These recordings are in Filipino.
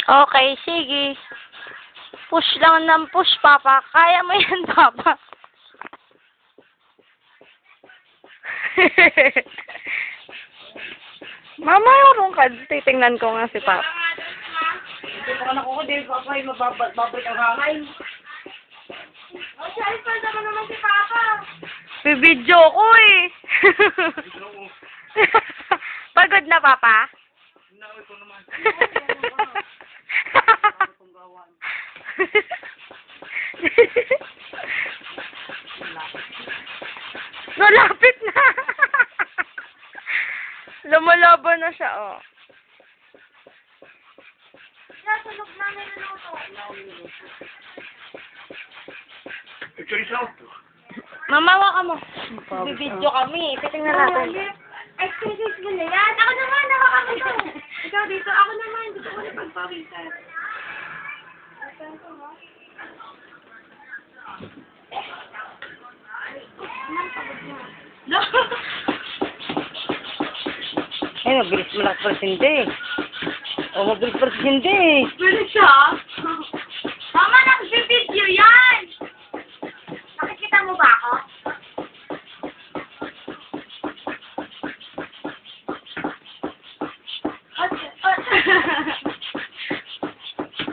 Okay, sige. Push lang ng push, Papa. Kaya mo yan, Papa. Mama, yung ka. Titingnan ko nga si Papa. Hindi pa ka nakuha, di pa kayo mababalik ang hangay. O, siya, naman si Papa. Bibidyo ko eh. Pagod na, Papa? Ito naman. Malapit na. Lumalaban na siya, oh. Siya, tulog na niluluto. Actually, siya. Mamawa ka mo. Bibidyo kami. Titingnan natin. Exercise mo na yan. Ako naman, nakakabito. Ikaw dito, ako naman. Dito ko na pagpawisan. No. Ay, mabilis mo lang presente. O, mabilis presente. Pwede siya? Mama, nagbibideo yan! Nakikita mo ba ako?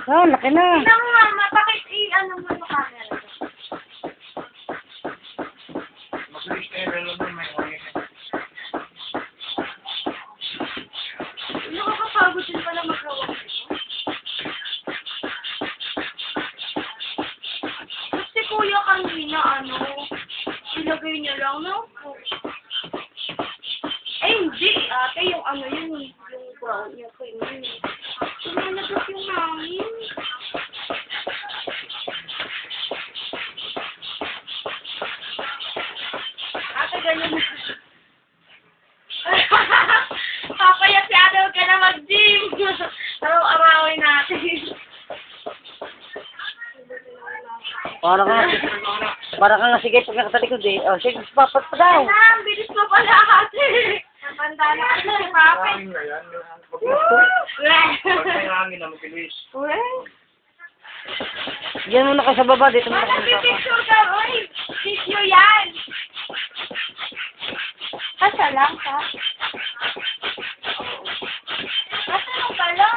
Ah, laki na. Tingnan mo, Mama, bakit ano mo yung camera? Mabilis na yun, naman may Nakakapagod din pala magawa. Kasi kuya kanina, ilagay niya lang, no? Eh, hindi, ate, yung yun, yung brown, yung cream yun. Sumalabas yung hangin. Ate, ganyan na. Papaya si ate, huwag ka na mag-gym. Araw-arawin natin. Para ka nga sige pag nakatalikod eh. O, sige, papat pa daw. Ang bilis mo pala ate. Napanda na kasi si Papa. Hangin na yan. Pag may hangin na mabilis. Diyan muna ka sa baba. Dito muna ka sa baba. Nagpipicture ka, oy. Video yan. Kasa lang ka. Kasa lang pala.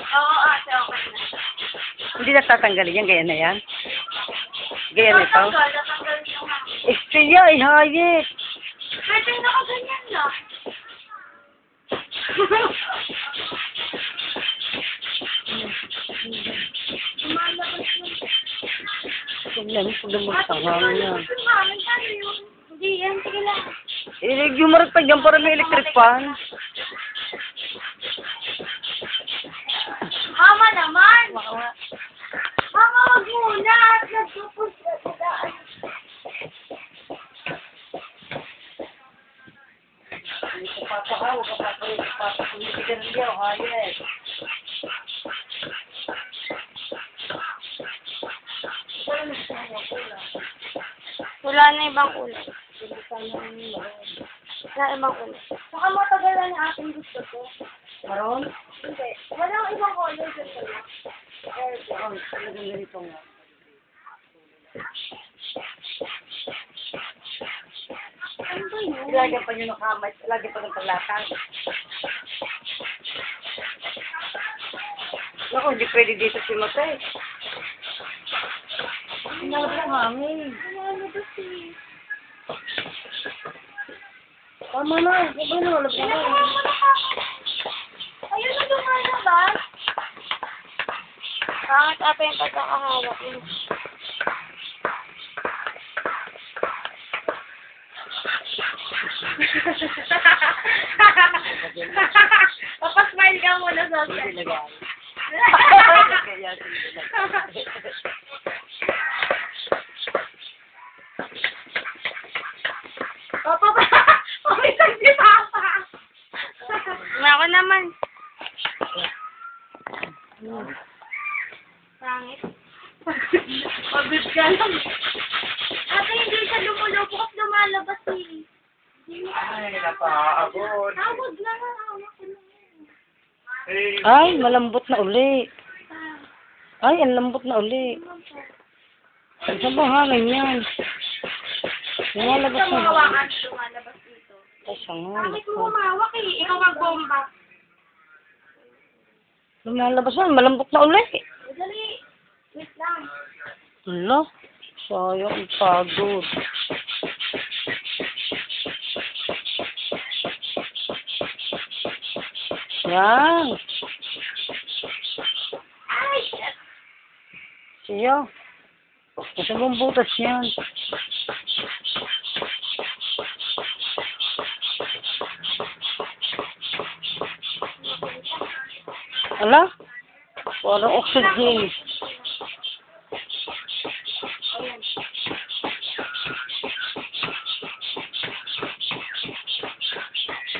Oo, ate, okay na. Hindi na tatanggalin yan. Gaya na yan. Gaya na ito. Natanggal yung hangin. Estrella, ihayit. Pwede nakaganyan lang. Lumalabas yung... Tingnan mo pag lumabas ang hangin yan. Yung hangin, ano yun? Hindi yan, sige lang. Yung maragpag yan para may electric fan. Mama naman! Mama, wag muna! At nagpupus na sila. Wala na ibang kulay. Wala ibang kulay. Saka matagalan yung aking gusto ko. Maroon? Hindi. Walang ibang color gusto ko. Talagang ganito nga. Ano ba yun? Ilagyan pa nyo ng kamay. Ilagyan pa ng paglatang. Naku, hindi pwede dito si Matay. Hinalap ng hangin. Lumalabas eh. Tama na. Huwag na halap na. Ayun na lumalabas. Pangit ata yung pagkakahawak mo. Papasmile ka muna sa akin. Papa, pamitag si Papa. Ako naman. Pangit. Pagod ka lang. Ate, hindi siya lumulubok at lumalabas. lumalabas eh. Ay, napaabot. Tawag na nga. Eh, Ay, malambot na uli. Ay, ang lambot na uli. Saan bang hangin yan? Lumalabas Sa mga na. hawakan, lumalabas dito. Ay, sanga. Bakit mo humawak eh? Ikaw magbomba. Lumalabas na, malambot na uli. Dali. Wait lang. Hala, sayang ang pagod. Yan. Ay, shit. Siya. Ito bang butas yan? Ala? Parang oxygen.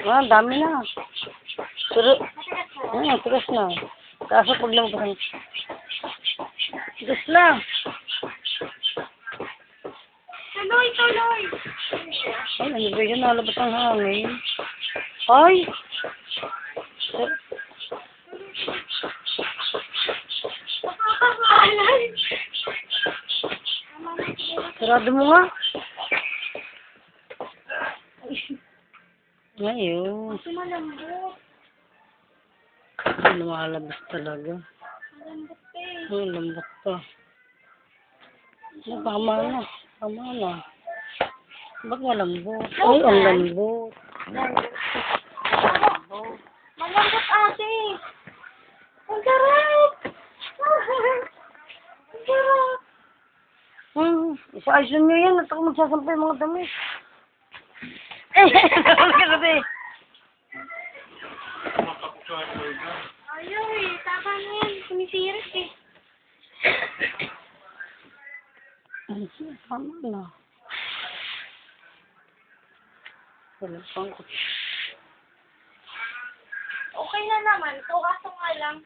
Ah, dami na. Pero, tigas na. Kaso pag lampasan. Tigas na. Tuloy, tuloy. Ay, ano ba yun? Nalabas ang hangin. Ay! Nakakakalay. Sarado mo nga. Ngayon. Kasi malambot. Lumalabas talaga. Malambot eh. Ay, lambot pa. Ay, tama na. Tama na. Ba't malambot? Ay, ang lambot. Malambot ate. Ang sarap. Ang sarap. Isa-ayos nyo yan. At ako magsasampay mga damit. Eh, sabi. Ayaw eh. Tama na yan. Sumisiris eh. Ay, tama na. Wala pang Okay na naman. So, kaso nga lang.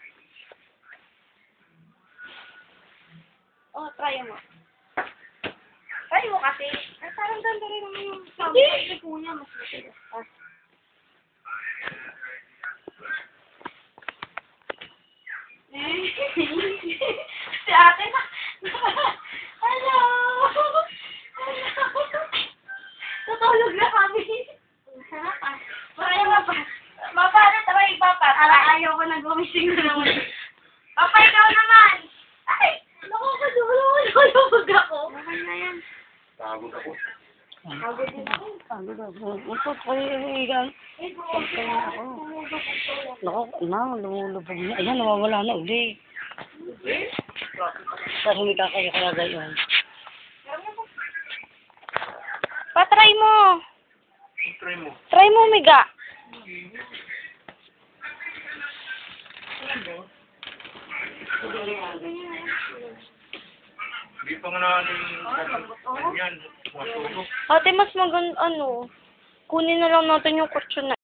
Oh, try mo. Try mo kasi. Ay, parang ganda rin naman yung sound. Hindi po niya. Mas matigas pa. Si ate na. Hello! Hello! Tutulog na kami. Sarap ah. Parang mapalit ako yung papa. Ayaw ko na gumising na naman. Papa, ikaw naman! Ay! Nakakadulog ako. Naman na yan. pagod ako. Pagod din ako. Pagod ako. Ito, kaigan. Kaya ako. Naku, lumulubog na. Ayan, nawawala na uli. Kasi may kakaya yun. Patry mo. Try mo. Try mo, Miga. Hindi pa nga natin yan. Matulog. Ate, mas maganda, kunin na lang natin yung kutsyon na